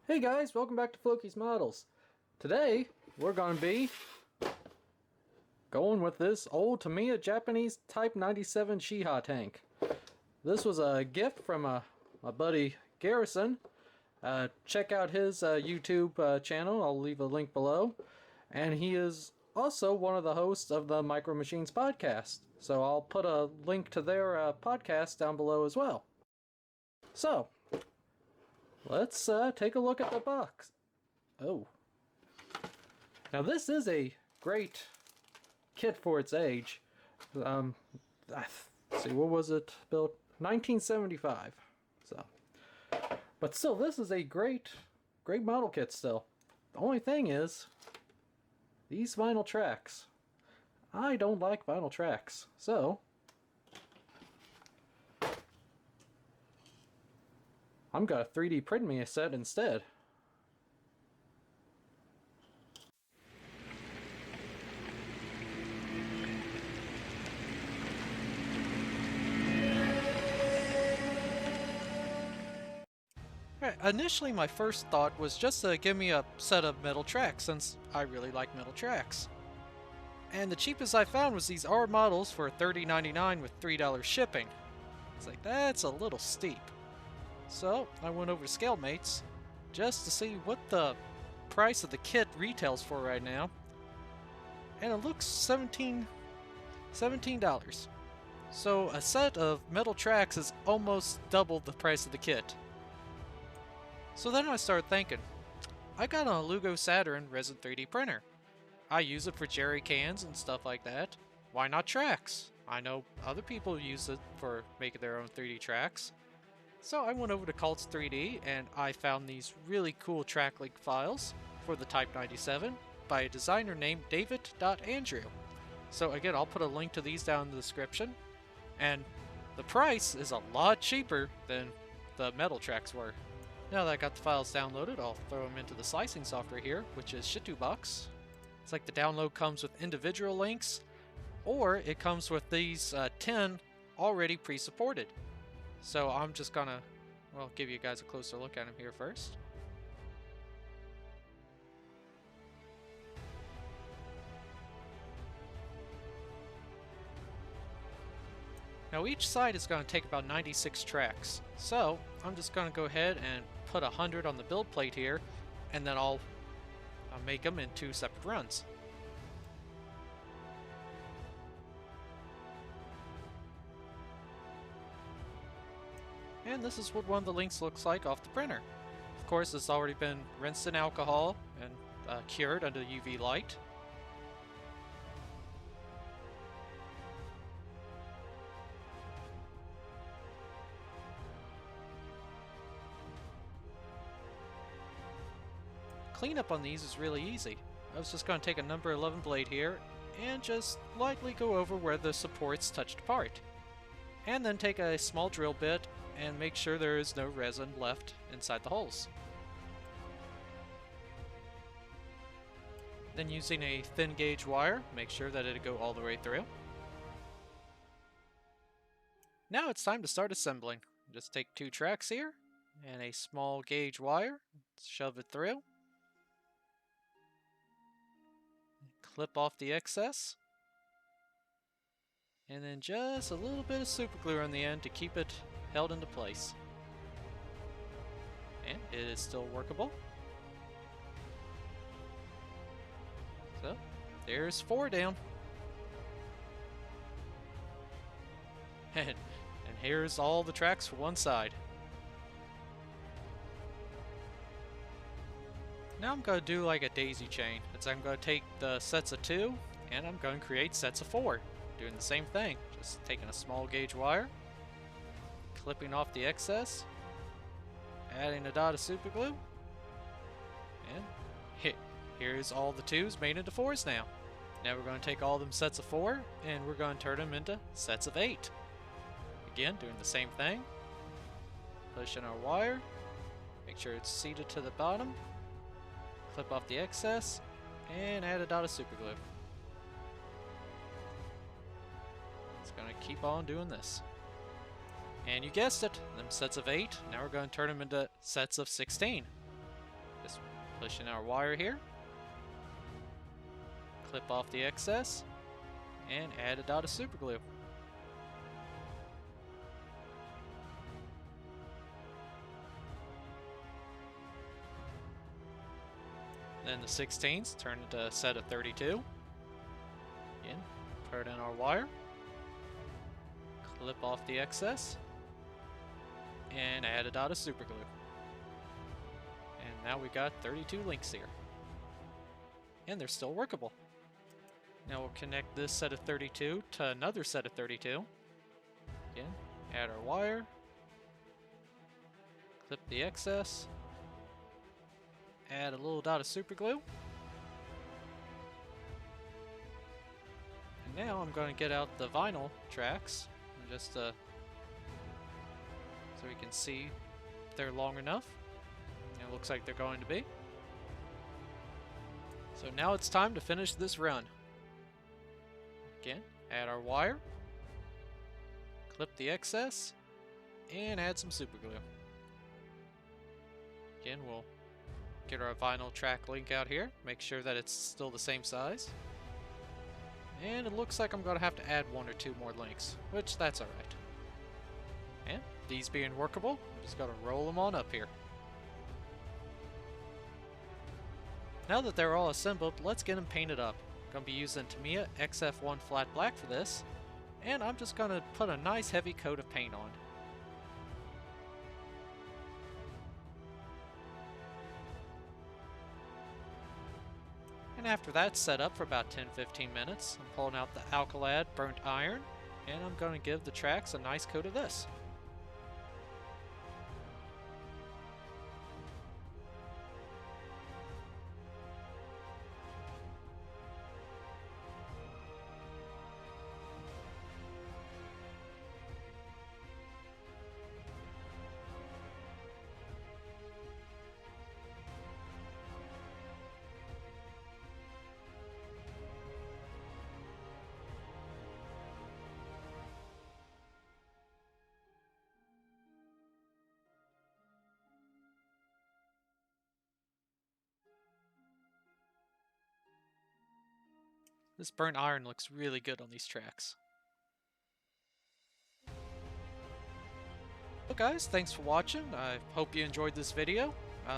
Hey guys, welcome back to Floki's Models. Today, we're going to be going with this old Tamiya Japanese Type 97 Shiha tank. This was a gift from my buddy Garrison. Check out his YouTube channel, I'll leave a link below. And he is also one of the hosts of the Micro Machines podcast. So I'll put a link to their podcast down below as well. So, let's take a look at the box. Oh. Now this is a great kit for its age. Let's see, what was it built? 1975. So, but still, this is a great model kit still. The only thing is, these vinyl tracks. I don't like vinyl tracks, so I'm gonna 3D print me a set instead. Initially, my first thought was just to give me a set of metal tracks, since I really like metal tracks. And the cheapest I found was these R models for $30.99 with $3 shipping. It's like, that's a little steep. So, I went over to ScaleMates just to see what the price of the kit retails for right now. And it looks $17. So, a set of metal tracks is almost double the price of the kit. So then I started thinking, I got an Lugo Saturn resin 3D printer. I use it for jerry cans and stuff like that. Why not tracks? I know other people use it for making their own 3D tracks. So I went over to Cults 3D and I found these really cool track link files for the Type 97 by a designer named David.Andrew. So again, I'll put a link to these down in the description. And the price is a lot cheaper than the metal tracks were. Now that I got the files downloaded, I'll throw them into the slicing software here, which is Shitubox. It's like the download comes with individual links, or it comes with these 10 already pre-supported. So I'm just gonna, well, give you guys a closer look at them here first. Now each side is going to take about 96 tracks, so I'm just going to go ahead and put 100 on the build plate here, and then I'll make them in 2 separate runs. And this is what one of the links looks like off the printer. Of course, it's already been rinsed in alcohol and cured under UV light. Cleanup on these is really easy. I was just going to take a number 11 blade here and just lightly go over where the supports touched apart. And then take a small drill bit and make sure there is no resin left inside the holes. Then using a thin gauge wire, make sure that it'll go all the way through. Now it's time to start assembling. Just take 2 tracks here and a small gauge wire, shove it through. Clip off the excess, and then just a little bit of super glue on the end to keep it held into place. And it is still workable. So, there's 4 down. And here's all the tracks for one side. Now I'm going to do like a daisy chain. I'm going to take the sets of 2 and I'm going to create sets of 4. Doing the same thing. Just taking a small gauge wire, clipping off the excess, adding a dot of super glue, and here's all the 2s made into 4s now. Now we're going to take all them sets of 4 and we're going to turn them into sets of 8. Again, doing the same thing. Push in our wire, make sure it's seated to the bottom. Clip off the excess, and add a dot of super glue. It's going to keep on doing this. And you guessed it, them sets of 8, now we're going to turn them into sets of 16. Just push in our wire here. Clip off the excess. And add a dot of super glue. Then the 16s turn into a set of 32. Again, put in our wire. Clip off the excess. And add a dot of super glue. And now we got 32 links here. And they're still workable. Now we'll connect this set of 32 to another set of 32. Again, add our wire. Clip the excess. Add a little dot of super glue. And now I'm going to get out the vinyl tracks and just so we can see if they're long enough. And it looks like they're going to be. So now it's time to finish this run. Again, add our wire, clip the excess, and add some super glue. Again, we'll get our vinyl track link out here, make sure that it's still the same size. And it looks like I'm going to have to add 1 or 2 more links, which that's alright. And these being workable, I'm just going to roll them on up here. Now that they're all assembled, let's get them painted up. Going to be using Tamiya XF1 flat black for this, and I'm just going to put a nice heavy coat of paint on. And after that's set up for about 10-15 minutes, I'm pulling out the Alclad burnt iron, and I'm going to give the tracks a nice coat of this. This burnt iron looks really good on these tracks. So guys, thanks for watching. I hope you enjoyed this video.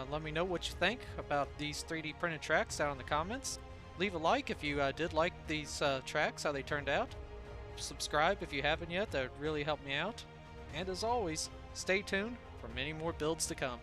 Let me know what you think about these 3D printed tracks down in the comments. Leave a like if you did like these tracks, how they turned out. Subscribe if you haven't yet, that would really help me out. And as always, stay tuned for many more builds to come.